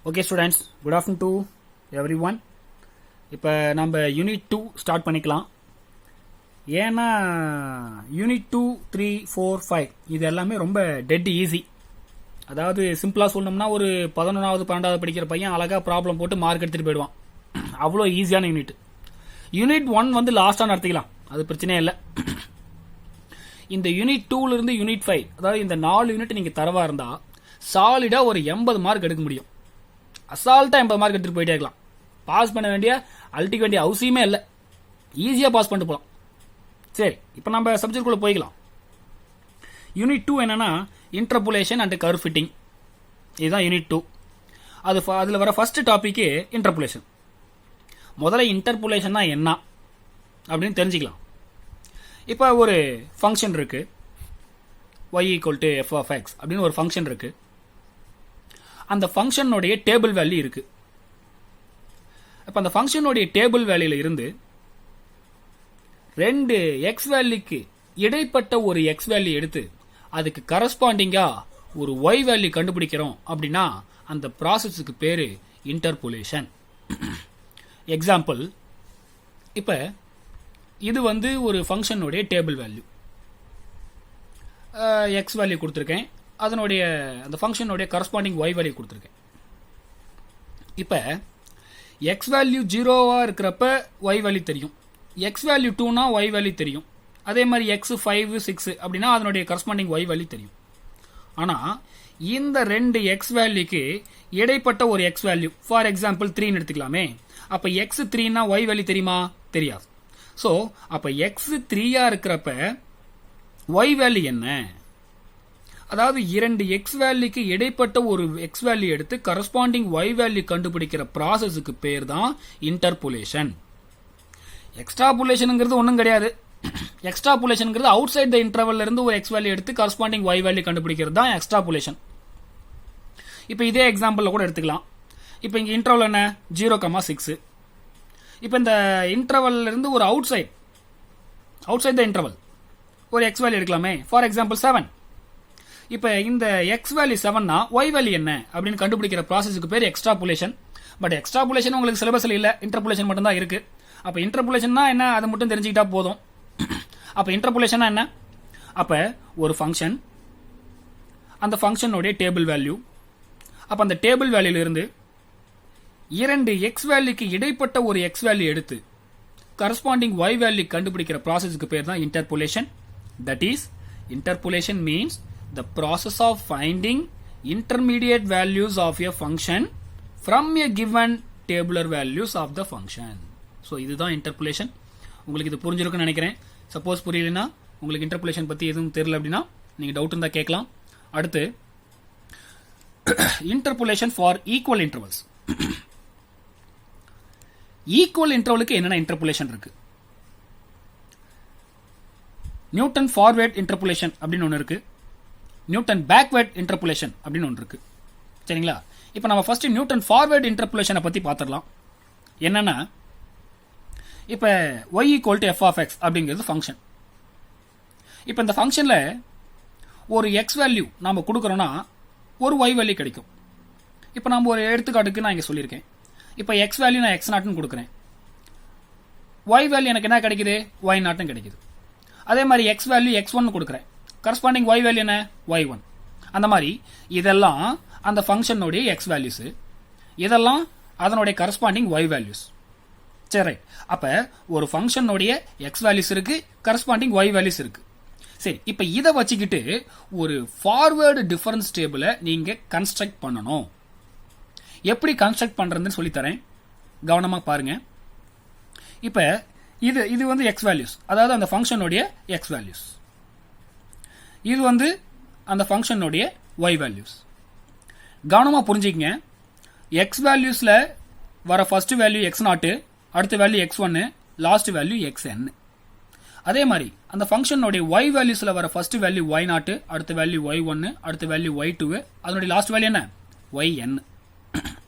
Okay students, good afternoon to every one. இப்போ நம்ம unit 2 start பண்ணிக்கலாம். ஏன்னா யூனிட் 2, 3, 4, 5 இது எல்லாமே ரொம்ப டெட் ஈஸி. அதாவது சிம்பிளாக சொல்லணும்னா ஒரு 11வது 12வது படிக்கிற பையன் அழகாக ப்ராப்ளம் போட்டு மார்க் எடுத்துகிட்டு போயிடுவான். அவ்வளோ ஈஸியான யூனிட். யூனிட் 1 வந்து லாஸ்ட்டாக நடத்திக்கலாம், அது பிரச்சனையே இல்லை. இந்த யூனிட் 2லேருந்து யூனிட் 5, அதாவது இந்த 4 யூனிட் நீங்கள் தரவா இருந்தால் சாலிடாக ஒரு 80 மார்க் எடுக்க முடியும். அசால்ட்டாக 80 மார்க் எடுத்துகிட்டு போயிட்டே இருக்கலாம். பாஸ் பண்ண வேண்டிய அழட்டிக்க வேண்டிய அவசியமே இல்லை, ஈஸியாக பாஸ் பண்ணிட்டு போகலாம். சரி, இப்போ நம்ம சப்ஜெக்ட்குள்ளே போய்க்கலாம். யூனிட் 2 என்னன்னா இன்டர்போலேஷன் அண்ட் கர்வ் ஃபிட்டிங். இதுதான் யூனிட் 2. அதில் வர ஃபர்ஸ்ட் டாபிக்கு இன்டர்போலேஷன். முதல்ல இன்டர்போலேஷன்னா என்ன அப்படின்னு தெரிஞ்சுக்கலாம். இப்போ ஒரு ஃபங்க்ஷன் இருக்கு, y = f of x அப்படின்னு ஒரு ஃபங்க்ஷன் இருக்கு. அந்த ஃபங்க்ஷனுடைய டேபிள் வேல்யூ இருக்கு. அப்ப அந்த ஃபங்க்ஷனுடைய டேபிள் வேல்யூல இருந்து ரெண்டு எக்ஸ் வேல்யூக்கு இடைப்பட்ட ஒரு எக்ஸ் வேல்யூ எடுத்து அதுக்கு கரஸ்பாண்டிங்கா ஒரு ஒய் வேல்யூ கண்டுபிடிக்கிறோம் அப்படின்னா அந்த ப்ராசஸுக்கு பேரு இன்டர்போலேஷன். எக்ஸாம்பிள், இப்ப இது வந்து ஒரு ஃபங்க்ஷனுடைய டேபிள் வேல்யூ, எக்ஸ் வேல்யூ கொடுத்துருக்கேன், அதனுடைய அந்த ஃபங்க்ஷனுடைய கரஸ்பாண்டிங் ஒய் வேல்யூ கொடுத்துருக்கேன். இப்போ எக்ஸ் வேல்யூ 0வா இருக்கிறப்ப ஒய் வேல்யூ தெரியும், எக்ஸ் வேல்யூ 2னா ஒய் வேல்யூ தெரியும், அதே மாதிரி எக்ஸ் 5, 6 அப்படின்னா அதனுடைய கரஸ்பாண்டிங் ஒய் வேல்யூ தெரியும். ஆனால் இந்த ரெண்டு எக்ஸ் வேல்யூக்கு இடைப்பட்ட ஒரு எக்ஸ் வேல்யூ, ஃபார் எக்ஸாம்பிள் 3ன்னு எடுத்துக்கலாமே. அப்போ எக்ஸ் 3னா ஒய் வேல்யூ தெரியுமா? தெரியாது. ஸோ அப்போ எக்ஸ் 3யா இருக்கிறப்ப ஒய் வேல்யூ என்ன? அதாவது இரண்டு எக்ஸ் வேல்யூக்கு இடைப்பட்ட ஒரு எக்ஸ் வேல்யூ எடுத்து கரஸ்பாண்டிங் ஒய் வேல்யூ கண்டுபிடிக்கிற ப்ராசஸுக்கு பேர் தான் இன்டர்போலேஷன். எக்ஸ்ட்ராபோலேஷனுங்கிறது ஒன்றும் கிடையாது. எக்ஸ்ட்ராபோலேஷனுங்கிறது அவுட் சைட் த இன்டர்வல்ல இருந்து ஒரு எக்ஸ் வேல்யூ எடுத்து கரஸ்பாண்டிங் ஒய் வேல்யூ கண்டுபிடிக்கிறது தான் எக்ஸ்ட்ராபோலேஷன். இப்போ இதே எக்ஸாம்பிளில் கூட எடுத்துக்கலாம். இப்போ இங்கே இன்டர்வல் என்ன? 0,6. இப்போ இந்த இன்டர்வல்ல இருந்து ஒரு அவுட் சைட் த இன்டர்வல் ஒரு எக்ஸ் வேல்யூ எடுக்கலாமே, ஃபார் எக்ஸாம்பிள் 7. இப்போ இந்த எக்ஸ் வேல்யூ 7னா ஒய் வேல்யூ என்ன அப்படின்னு கண்டுபிடிக்கிற ப்ராசஸுக்கு பேர் எக்ஸ்ட்ராபோலேஷன். பட் எக்ஸ்ட்ராபோலேஷன் உங்களுக்கு சிலபஸ்ல இல்லை, இன்டர்போலேஷன் மட்டும் தான் இருக்கு. அப்போ இன்டர்போலேஷன்னா என்ன, அதை மட்டும் தெரிஞ்சுக்கிட்டா போதும். அப்போ இன்டர்போலேஷனா என்ன? அப்போ ஒரு ஃபங்க்ஷன், அந்த ஃபங்க்ஷனுடைய டேபிள் வேல்யூ, அப்போ அந்த டேபிள் வேல்யூல இருந்து இரண்டு எக்ஸ் வேல்யூக்கு இடைப்பட்ட ஒரு எக்ஸ் வேல்யூ எடுத்து கரஸ்பாண்டிங் ஒய் வேல்யூ கண்டுபிடிக்கிற ப்ராசஸுக்கு பேர் தான் interpolation. That is, interpolation means the process of finding intermediate values of a function from a given tabular values of the function. So இதுதான் interpolation. உங்களுக்கு இது புரிஞ்சிருக்குன்னு நினைக்கிறேன். சப்போஸ் புரியலனா, உங்களுக்கு interpolation பத்தி எதுவும் தெரியல அப்படின்னா நீங்க டவுட் இருந்தா கேட்கலாம். அடுத்து interpolation for equal intervals. Equal இன்டர்வலுக்கு என்னென்ன இன்டர்போலேஷன் இருக்கு? நியூட்டன் ஃபார்வர்ட் இன்டர்போலேஷன் அப்படின்னு ஒன்று இருக்கு, நியூட்டன் பேக்வர்ட் இன்டர்போலேஷன் அப்படின்னு ஒன்று இருக்கு. சரிங்களா? இப்போ நம்ம ஃபர்ஸ்ட் நியூட்டன் ஃபார்வர்ட் இன்டர்போலேஷனை பத்தி பார்த்துடலாம். என்னன்னா, இப்போ y = f of x அப்படிங்கிறது ஃபங்க்ஷன். இப்போ இந்த ஃபங்க்ஷன்ல ஒரு எக்ஸ் வேல்யூ நாம கொடுக்குறோம்னா ஒரு ஒய் வேல்யூ கிடைக்கும். இப்போ நம்ம ஒரு எடுத்துக்காட்டுக்கு நான் இங்கே சொல்லியிருக்கேன். இப்போ எக்ஸ் வேல்யூ நான் x0 கொடுக்குறேன், ஒய் வேல்யூ எனக்கு என்ன கிடைக்குது? y0 கிடைக்குது. அதே மாதிரி எக்ஸ் வேல்யூ x1 கொடுக்குறேன், கரஸ்பாண்டிங் ஒய் வேல்யூ என்ன? y1. அந்த மாதிரி இதெல்லாம் அந்த ஃபங்க்ஷனுடைய எக்ஸ் வேல்யூஸ், இதெல்லாம் அதனுடைய கரஸ்பாண்டிங் ஒய் வேல்யூஸ். சரி, அப்ப ஒரு ஃபங்க்ஷனுடைய எக்ஸ் வேல்யூஸ் இருக்கு, கரஸ்பாண்டிங் ஒய் வேல்யூஸ் இருக்கு. சரி, இப்ப இதை வச்சுக்கிட்டு ஒரு ஃபார்வர்டு டிஃபரன்ஸ் டேபிளை நீங்க கன்ஸ்ட்ரக்ட் பண்ணணும். எப்படி கன்ஸ்ட்ரக்ட் பண்றதுன்னு சொல்லித்தரேன், கவனமா பாருங்க. இப்ப இது வந்து எக்ஸ் வேல்யூஸ், அதாவது அந்த ஃபங்க்ஷனுடைய எக்ஸ் வேல்யூஸ். இது வந்து அந்த ஃபங்க்ஷனுடைய ஒய் வேல்யூஸ். கவனமா புரிஞ்சுக்கங்க. எக்ஸ் வேல்யூஸ்ல வர ஃபர்ஸ்ட் வேல்யூ x0, அடுத்த value x1, last value xn. அதே மாதிரி அந்த ஃபங்க்ஷனுடைய ஒய் வேல்யூஸ்ல வர ஃபர்ஸ்ட் வேல்யூ y0, அடுத்த வேல்யூ y1, அடுத்த வேல்யூ y2, அதனுடைய லாஸ்ட் வேல்யூ என்ன? yn.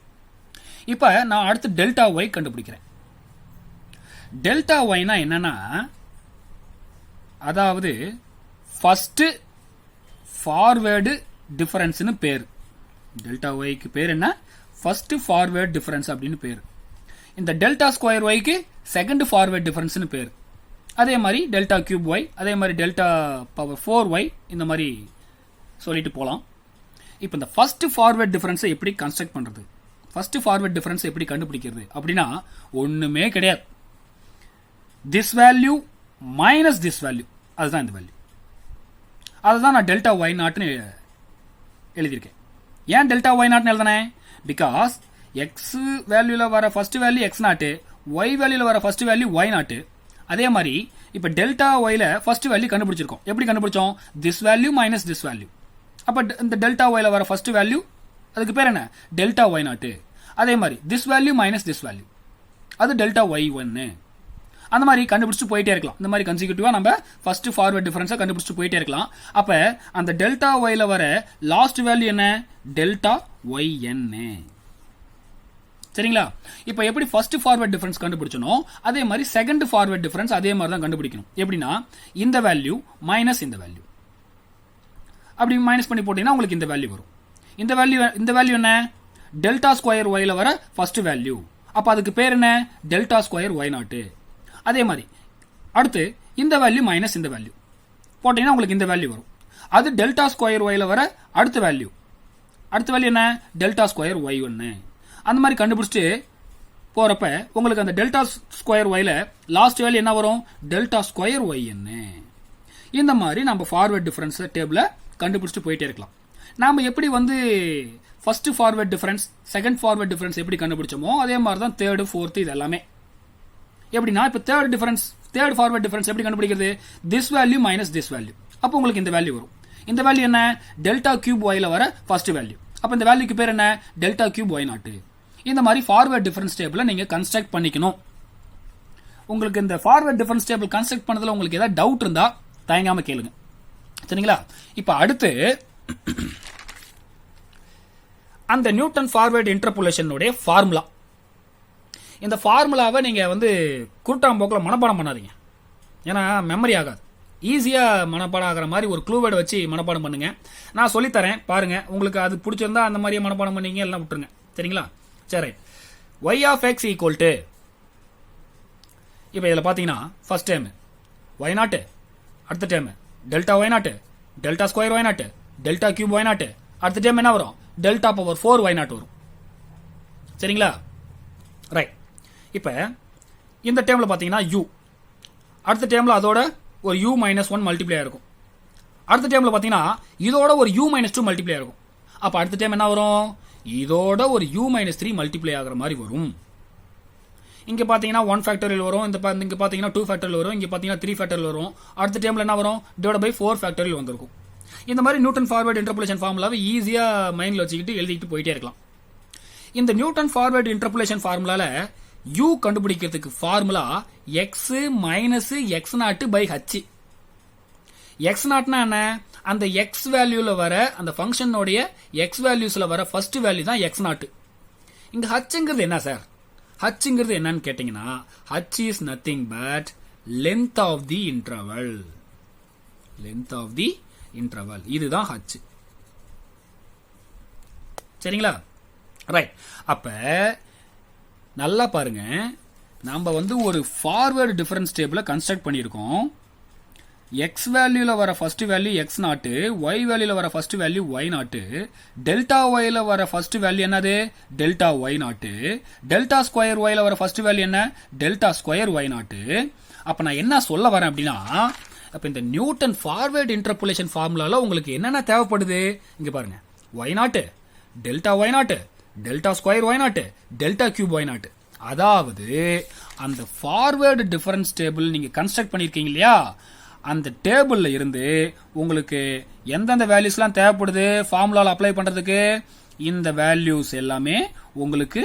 இப்ப நான் அடுத்து டெல்டா ஒய் கண்டுபிடிக்கிறேன். டெல்டா ஒய்னா என்னன்னா, அதாவது ஃபர்ஸ்ட் ஃபார்வேர்டு டிஃபரன்ஸ்னு பேர். டெல்டா ஒய்க்கு பேர் என்ன? ஃபர்ஸ்ட் ஃபார்வேர்ட் டிஃபரன்ஸ் அப்படின்னு பேர். இந்த டெல்டா ஸ்கொயர் ஒய்க்கு செகண்ட் ஃபார்வேர்ட் டிஃபரன்ஸ்னு பேர். அதே மாதிரி டெல்டா கியூப் ஒய், அதே மாதிரி டெல்டா பவர் 4y, இந்த மாதிரி சொல்லிட்டு போகலாம். இப்போ இந்த ஃபர்ஸ்ட் ஃபார்வேர்ட் டிஃபரன்ஸை எப்படி கன்ஸ்ட்ரக்ட் பண்றது, ஃபர்ஸ்ட் ஃபார்வேர்ட் டிஃபரன்ஸ் எப்படி கண்டுபிடிக்கிறது அப்படின்னா ஒண்ணுமே கிடையாது. This value minus this value, அதுதான் இந்த வேல்யூ. அதுதான் நான் டெல்டா ஒய் நாட்னு எழுதியிருக்கேன். ஏன் டெல்டா ஒய் நாட்னு எழுதினேன்? பிகாஸ் எக்ஸ் வேல்யூல வர ஃபர்ஸ்ட் வேல்யூ எக்ஸ் நாட்டு, ஒய் வேல்யூல வர ஃபர்ஸ்ட் வேல்யூ ஒய் நாட்டு. அதே மாதிரி இப்ப டெல்டா ஒய்ல ஃபர்ஸ்ட் வேல்யூ கண்டுபிடிச்சிருக்கோம். எப்படி கண்டுபிடிச்சோம்? This value minus this value. அப்ப இந்த டெல்டா ஒய்ல வர ஃபர்ஸ்ட் வேல்யூ அதுக்கு பேர் என்ன? டெல்டா ஒய் நாட்டு. அதே மாதிரி this value minus this value, அது டெல்டா ஒய் ஒன்னு. அந்த மாதிரி கண்டுபிடிச்சு போயிட்டே இருக்கலாம். இந்த மாதிரி கன்சிக்யூட்டிவா நம்ம ஃபர்ஸ்ட் ஃபார்வர்ட் டிஃபரன்ஸை கண்டுபிடிச்சு போயிட்டே இருக்கலாம். அப்ப அந்த டெல்டா ஒய்ல வர லாஸ்ட் வேல்யூ என்ன? டெல்டா ஒய் என்ன. சரிங்களா? இப்போ எப்படி ஃபர்ஸ்ட் ஃபார்வர்ட் டிஃபரன்ஸ் கண்டுபிடிச்சனோ அதே மாதிரி செகண்ட் ஃபார்வர்ட் டிஃபரன்ஸ் அதே மாதிரி தான் கண்டுபிடிக்கணும். எப்படின்னா இந்த வேல்யூ மைனஸ் இந்த வேல்யூ, அப்படி மைனஸ் பண்ணி போட்டீங்கன்னா உங்களுக்கு இந்த வேல்யூ வரும். இந்த வேல்யூ என்ன? டெல்டா ஸ்கொயர் ஒய்ல வர ஃபர்ஸ்ட் வேல்யூ. அப்ப அதுக்கு பேர் என்ன? டெல்டா ஸ்கொயர் ஒய் நாட்டு. அதே மாதிரி அடுத்து இந்த வேல்யூ மைனஸ் இந்த வேல்யூ போட்டீங்கன்னா உங்களுக்கு இந்த வேல்யூ வரும். அது டெல்டா ஸ்கொயர் ஒய்ல வர அடுத்த வேல்யூ என்ன? டெல்டா ஸ்கொயர் ஒய் ஒன்னு. அந்த மாதிரி கண்டுபிடிச்சிட்டு போறப்ப உங்களுக்கு அந்த டெல்டா ஸ்கொயர் ஒய்ல லாஸ்ட் வேல்யூ என்ன வரும்? டெல்டா ஸ்கொயர் ஒய் என்ன. இந்த மாதிரி நம்ம ஃபார்வர்ட் டிஃபரன்ஸ் டேபிள கண்டுபிடிச்சிட்டு போயிட்டே இருக்கலாம். நாம எப்படி first forward difference second forward difference எப்படி கண்டுபிடிச்சோமோ அதே மாதிரி தான் தேர்டு ஃபோர்த் இது எல்லாமே. எப்படின்னா இப்ப தேர்ட் ஃபார்வர்ட் டிஃபரன்ஸ் எப்படி கண்டுபிடிக்கிறது? This value minus this value. அப்போ உங்களுக்கு இந்த வேல்யூ வரும். இந்த வேல்யூ என்ன? டெல்டா கியூப் ஒய்ல வர ஃபர்ஸ்ட் வேல்யூ. அப்ப இந்த வேல்யூக்கு பேர் என்ன? டெல்டா கியூப் ஒய் நாட்டு. இந்த மாதிரி ஃபார்வர்ட் டிஃபரன்ஸ் டேபிள நீங்க கன்ஸ்ட்ரக்ட் பண்ணிக்கணும். உங்களுக்கு இந்த ஃபார்வர்ட் டிஃபரன்ஸ் டேபிள் கன்ஸ்ட்ரக்ட் பண்ணதுல உங்களுக்கு ஏதாவது டவுட் இருந்தா தயங்காம கேளுங்க. சரிங்களா? இப்ப அடுத்து அந்த நியூட்டன் ஃபார்வர்ட் இன்டர்போலேஷனுடைய ஃபார்முலா. இந்த ஃபார்முலாவை நீங்க குருட்டாம்போக்கில் மனப்பாடம் பண்ணாதீங்க. ஏன்னா மெமரி ஆகாது. ஈஸியா மனப்பாடம் ஆகிற மாதிரி ஒரு க்ளூ வேர்டு வச்சு மனப்பாடம் பண்ணுங்க. நான் சொல்லித்தரேன் பாருங்க. உங்களுக்கு அது பிடிச்சிருந்தா அந்த மாதிரியே மனப்பாடம் பண்ணீங்க, எல்லாம் விட்டுருங்க. சரிங்களா? சரி. y of x equal to, இப்போ இதில் பார்த்தீங்கன்னா ஃபர்ஸ்ட் டைம் y நாட்டு, அடுத்த டைம் டெல்டா ஒய் நாட்டு, டெல்டா ஸ்கொயர் ஒய் நாட்டு, டெல்டா கியூப் ஒய் நாட்டு, அடுத்த டைம் என்ன வரும்? டெல்டா பவர் 4 ஒய் நாட்டு வரும். சரிங்களா? ரைட். இப்போ இந்த டைம்ல பார்த்தீங்கன்னா u, அடுத்த டைம்ல அதோட ஒரு u மைனஸ் 1 மல்டிப்ளை இருக்கும். அடுத்த டைம்ல பார்த்தீங்கன்னா இதோட ஒரு u மைனஸ் 2 மல்டிப்ளை இருக்கும். அப்போ அடுத்த டைம் என்ன வரும்? இதோட ஒரு u மைனஸ் 3 மல்டிப்ளை ஆகிற மாதிரி வரும். இங்க பாத்தீங்கன்னா 1 ஃபேக்டரியல் வரும், இங்க பாத்தீங்கன்னா 2 ஃபேக்டரியல் வரும், இங்க பாத்தீங்கன்னா 3 ஃபேக்டரியல் வரும். அடுத்த டைம்ல என்ன வரும்? டிவைட் பை 4 ஃபேக்டரியல் வந்திருக்கும். இந்த மாதிரி நியூட்டன் ஃபார்வர்ட் இன்டர்போலேஷன் ஃபார்முலாவை ஈஸியா மைண்ட்ல வச்சுக்கிட்டு எழுதிட்டு போயிட்டே இருக்கலாம். இந்த நியூட்டன் ஃபார்வர்ட் இன்டர்போலேஷன் ஃபார்முலால u கண்டுபிடிக்கிறதுக்கு formula x minus x nought by h. x நாட்னா என்ன? அந்த x வேல்யூல வர அந்த ஃபங்க்ஷனோடைய x வேல்யூஸ்ல வர ஃபர்ஸ்ட் வேல்யூ தான் x நாட். இங்க hங்கிறது என்ன சார்? hங்கிறது என்னன்னு கேட்டீங்கன்னா h is nothing but length of the interval. length of the interval, இதுதான் h. சரிங்களா? ரைட். அப்ப நல்லா பாருங்க, நாம ஒரு ஃபார்வர்ட் டிஃபரன்ஸ் டேபிள கன்ஸ்ட்ரக்ட் பண்ணியிருக்கோம். எக்ஸ் வேல்யூல வர ஃபர்ஸ்ட் வேல்யூ எக்ஸ் நாட்டு, ஒய் வேல்யூல வர ஃபர்ஸ்ட் வேல்யூ ஒய் நாட்டு, டெல்டா ஒய்ல வர ஃபர்ஸ்ட் வேல்யூ என்னது? டெல்டா ஒய் நாட்டு. டெல்டா ஸ்கொயர் ஒய்ல வர ஃபர்ஸ்ட் வேல்யூ என்ன? டெல்டா ஸ்கொயர் ஒய் நாட்டு. அப்ப நான் என்ன சொல்ல வரேன் அப்படின்னா, அப்ப இந்த நியூட்டன் ஃபார்வர்ட் இன்டர்போலேஷன் ஃபார்முலால உங்களுக்கு என்னென்ன தேவைப்படுது? இங்க பாருங்க, ஒய் நாட்டு, டெல்டா ஒய் நாட்டு, டெல்டா ஸ்கொயர் ஒய் நாட்டு, டெல்டா கியூப் ஒய் நாட்டு. அதாவது அந்த ஃபார்வர்டு டிஃபரன்ஸ் டேபிள் நீங்க கன்ஸ்ட்ரக்ட் பண்ணிருக்கீங்க இல்லையா, அந்த டேபிள்ல இருந்து உங்களுக்கு எந்தெந்த வேல்யூஸ்லாம் தேவைப்படுது ஃபார்முலால அப்ளை பண்றதுக்கு, இந்த வேல்யூஸ் எல்லாமே உங்களுக்கு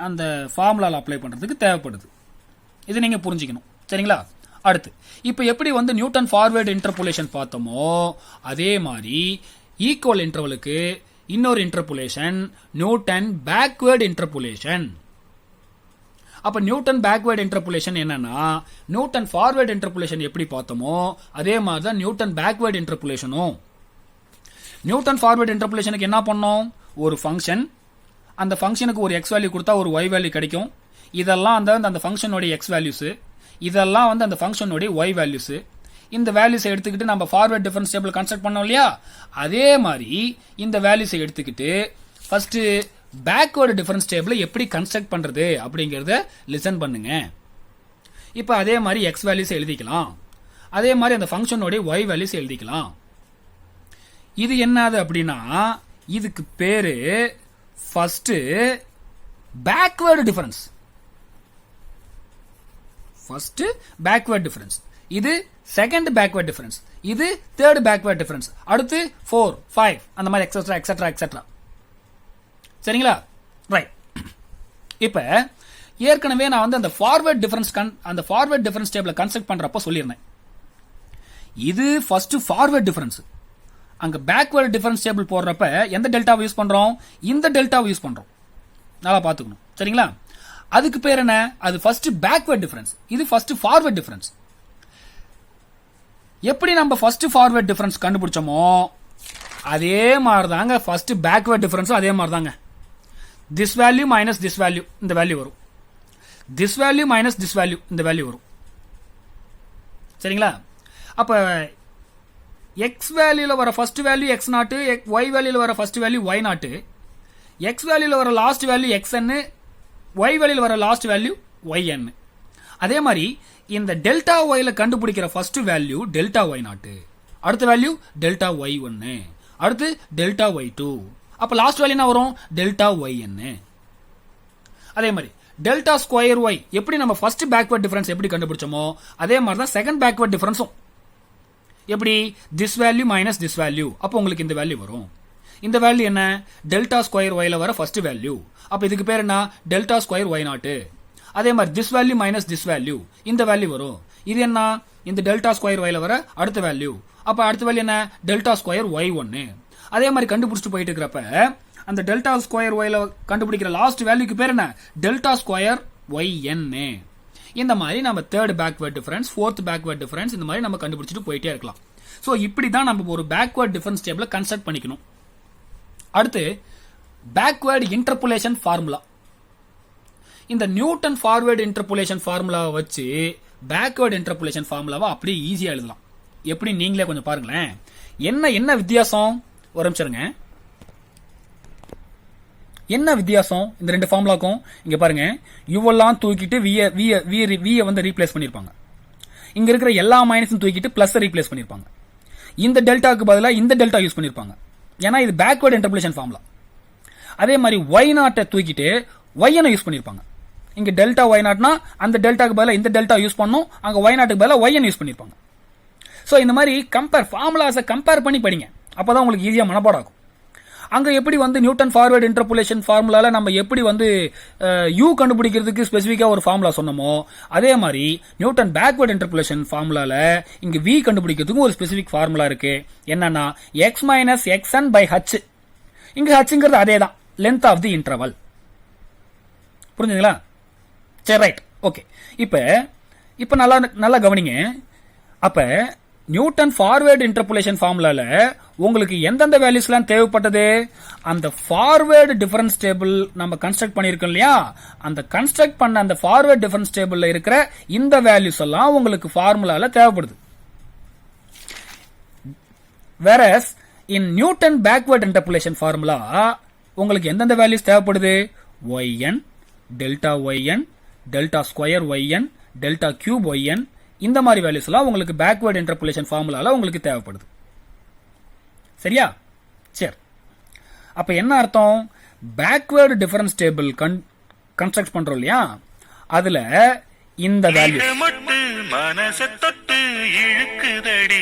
அந்த ஃபார்முலால அப்ளை பண்றதுக்கு தேவைப்படுது. இது நீங்க புரிஞ்சுக்கணும். சரிங்களா? அடுத்து இப்போ எப்படி நியூட்டன் ஃபார்வர்ட் இன்டர்போலேஷன் பார்த்தோமோ அதே மாதிரி ஈக்குவல் இன்டர்வலுக்கு இன்னொரு இன்டர்போலேஷன் நியூட்டன் பேக்வேர்ட் இன்டர்போலேஷன். அப்ப நியூட்டன் பேக்வேர்ட் இன்டர்போலேஷன் என்னன்னா, நியூட்டன் ஃபார்வர்ட் இன்டர்போலேஷன் எப்படி பார்த்தோமோ அதே மாதிரி தான் நியூட்டன் பேக்வேர்ட் இன்டர்போலேஷனும். நியூட்டன் ஃபார்வர்ட் இன்டர்போலேஷனுக்கு என்ன பண்ணோம்? ஒரு ஃபங்க்ஷன், அந்த ஃபங்க்ஷனுக்கு ஒரு எக்ஸ் வேல்யூ கொடுத்தா ஒரு ஒய் வேல்யூ கிடைக்கும். இதெல்லாம் அந்த ஃபங்க்ஷனுடைய எக்ஸ் வேல்யூஸ், இதெல்லாம் அந்த ஃபங்க்ஷனுடைய ஒய் வேல்யூஸ். இந்த வேல்யூஸை எடுத்துக்கிட்டு நம்ம ஃபார்வர்ட் டிஃபரன்ஸ் டேபிள் கன்ஸ்ட்ரக்ட் பண்ணோம் இல்லையா, அதே மாதிரி இந்த வேல்யூஸை எடுத்துக்கிட்டு ஃபர்ஸ்ட் பேக்வேர்டு டிஃபரன்ஸ் டேபிளை எப்படி கன்ஸ்ட்ரக்ட் பண்றது அப்படிங்கறத லிசன் பண்ணுங்க. இப்போ அதே மாதிரி எக்ஸ் வேல்யூஸ் எழுதிக்கலாம், அதே மாதிரி அந்த ஃபங்க்ஷனுடைய ஒய் வேல்யூஸ் எழுதிக்கலாம். இது என்னது அப்படின்னா இதுக்கு பேரு first backward difference. First backward difference, இது செகண்ட் பேக்வேர்ட் டிஃபரன்ஸ், இது தேர்ட் பேக்வேர்ட் டிஃபரன்ஸ், அடுத்து 4, 5 அந்த மாதிரி எக்ஸெட்ரா எக்ஸெட்ரா எக்ஸெட்ரா. சரிங்களா? ரைட். இப்ப ஏற்கனவே நான் அந்த ஃபார்வர்ட் டிஃபரன்ஸ் டேபிளை கன்ஸ்ட்ரக்ட் பண்றப்ப சொல்லியிருந்தேன், இது ஃபர்ஸ்ட் ஃபார்வர்ட் டிஃபரன்ஸ். அங்க பேக்வேர்ட் டிஃபரன்ஸ் டேபிள் போடுறப்ப எந்த டெல்டாவை யூஸ் பண்றோம்? இந்த டெல்டாவை யூஸ் பண்றோம். நல்லா பாத்துக்கணும். சரிங்களா? அதுக்கு பேர் என்ன? அது ஃபர்ஸ்ட் பேக்வேர்ட் டிஃபரன்ஸ், இது ஃபர்ஸ்ட் ஃபார்வர்ட் டிஃபரன்ஸ். எப்படி நம்ம ஃபர்ஸ்ட் ஃபார்வர்ட் டிஃபரன்ஸ் கண்டுபிடிச்சோமோ அதே மாதிரி தாங்க ஃபர்ஸ்ட் பேக்வேர்ட் டிஃபரன்ஸும் அதே மாதிரி தாங்க. This value minus this value இந்த வேல்யூ வரும், this value minus this value இந்த வேல்யூ வரும். சரிங்களா? அப்ப எக்ஸ் வேல்யூல வர first value X nought, Y வேல்யூல வர first value Y nought, X வேல்யூல வர last value X N, Y வேல்யூல வர லாஸ்ட் வேல்யூ ஒய் என். அதே மாதிரி இந்த டெல்டா ஒய்ல கண்டுபிடிக்கிற first value delta Y nought, அடுத்த வேல்யூ டெல்டா ஒய் 1, அடுத்து டெல்டா ஒய் 2, அப்ப லாஸ்ட் வேல்யூ என்ன வரும்? டெல்டா ஒய் என். அதே மாதிரி டெல்டா ஸ்கொயர் ஒய் எப்படி நம்ம ஃபர்ஸ்ட் பேக்வர்ட் டிஃபரன்ஸ் எப்படி கண்டுபிடிச்சோமோ அதே மாதிரி தான் செகண்ட் பேக்வர்ட் டிஃபரன்ஸும். எப்படி? This value minus this value, அப்போ உங்களுக்கு இந்த வேல்யூ வரும். இந்த வேல்யூ என்ன? டெல்டா ஸ்கொயர் ஒய்ல வர ஃபர்ஸ்ட் வேல்யூ, அப்ப இதுக்கு பேர் என்ன? Delta square Y nought. அதே மாதிரி this value minus this value இந்த வேல்யூ வரும். இது என்ன? இந்த டெல்டா ஸ்கொயர் ஒய்ல வர அடுத்த வேல்யூ, அப்ப அடுத்த வேல்யூ என்ன? Delta square Y 1. அதே மாதிரி கண்டுபிடிச்சிட்டு போயிட்டு இருக்கிறப்ப அந்த டெல்டா ஸ்கொயர் ஒய்ல கண்டுபிடிக்கிற லாஸ்ட் வேல்யூக்கு பேர் என்ன? டெல்டா ஸ்கொயர் ஒய் என். இந்த மாதிரி நம்ம third backward difference, fourth backward difference இந்த மாதிரி நம்ம கண்டுபிடிச்சிட்டு போயிட்டே இருக்கலாம். சோ இப்படி தான் நம்ம ஒரு பேக்வர்ட் டிஃபரன்ஸ் டேபிளை கன்ஸ்ட்ரக்ட் பண்ணிக்கணும். அடுத்து பேக்வர்ட் இன்டர்போலேஷன் ஃபார்முலா. இந்த நியூட்டன் ஃபார்வர்ட் இன்டர்போலேஷன் ஃபார்முலாவை வச்சு பேக்வர்ட் இன்டர்போலேஷன் ஃபார்முலாவை அப்படியே ஈஸியா எழுதலாம். எப்படி நீங்களே கொஞ்சம் பாருங்களேன். என்ன வித்தியாசம்? ஒரு நிமிஷம் இருங்க. என்ன வித்தியாசம் இந்த ரெண்டு ஃபார்முலாக்கும்? இங்க பாருங்க, யுவெல்லாம் தூக்கிட்டு விய வந்து ரீப்ளேஸ் பண்ணிருப்பாங்க. இங்க இருக்கிற எல்லா மைனஸும் தூக்கிட்டு பிளஸ் ரீப்ளேஸ் பண்ணிருப்பாங்க. இந்த டெல்டாக்கு பதிலா இந்த டெல்டா யூஸ் பண்ணிருப்பாங்க. ஏன்னா இது பேக்வர்ட் இன்டர்போலேஷன் ஃபார்முலா. அதே மாதிரி ஒய் நாட்டை தூக்கிட்டு ஒய்என் யூஸ் பண்ணிருப்பாங்க. இங்க டெல்டா ஒய் நாட்னா அந்த டெல்டாக்கு பதிலா இந்த டெல்டா யூஸ் பண்ணும், அங்க ஒய் நாட்டுக்கு பதிலா ஒய்என் யூஸ் பண்ணிருப்பாங்க. சோ இந்த மாதிரி ஃபார்முலாஸை கம்பேர் பண்ணி படிங்க, அப்பதான் உங்களுக்கு ஈஸியா மனப்பாடம் ஆகும். அங்க எப்படி வந்து நியூட்டன் ஃபார்வர்ட் இன்டர்போலேஷன் ஃபார்முலால நம்ம எப்படி வந்து யூ கண்டுபிடிக்கிறதுக்கு ஸ்பெசிஃபிக்கா ஒரு ஃபார்முலா சொன்னோமோ அதே மாதிரி நியூட்டன் பேக்வர்ட் இன்டர்போலேஷன் ஃபார்முலால இங்க வி கண்டுபிடிக்கிறதுக்கு ஒரு ஸ்பெசிபிக் ஃபார்முலா இருக்கு. என்னன்னா X minus X N by H. இங்க ஹச்ங்கிறது அதே தான், லென்த் ஆஃப் தி இன்டர்வல். புரிஞ்சுங்களா? சரி, ரைட், ஓகே. இப்ப நல்லா கவனிங்க. அப்ப நியூட்டன் ஃபார்வர்ட் இன்டர்போலேஷன் ஃபார்முலால உங்களுக்கு எந்தெந்த வேல்யூஸ்லாம் தேவைப்பட்டது? அந்த ஃபார்வர்ட் டிஃபரன்ஸ் டேபிள் நம்ம கன்ஸ்ட்ரக்ட் பண்ணிருக்கோம் இல்லையா, அந்த கன்ஸ்ட்ரக்ட் பண்ண அந்த ஃபார்வர்ட் டிஃபரன்ஸ் டேபிள்ல இருக்கிற இந்த வேல்யூஸ் எல்லாம் உங்களுக்கு ஃபார்முலால தேவைப்படுது. whereas in Newton backward interpolation formula உங்களுக்கு எந்தெந்த வேல்யூஸ் தேவைப்படுது? yn, delta yn, delta square yn, delta cube yn, இந்த மாதிரி வேல்யூஸ் எல்லாம் உங்களுக்கு பேக்வர்ட் இன்டர்போலேஷன் ஃபார்முலால உங்களுக்கு தேவைப்படுது. சரியா? சரி. அப்ப என்ன அர்த்தம்? பேக்வர்ட் டிஃபரன்ஸ் டேபிள் கன்ஸ்ட்ரக்ட் பண்றோம் இல்லையா, அதுல இந்த வேல்யூ மனச தொட்டு இழுக்குதடி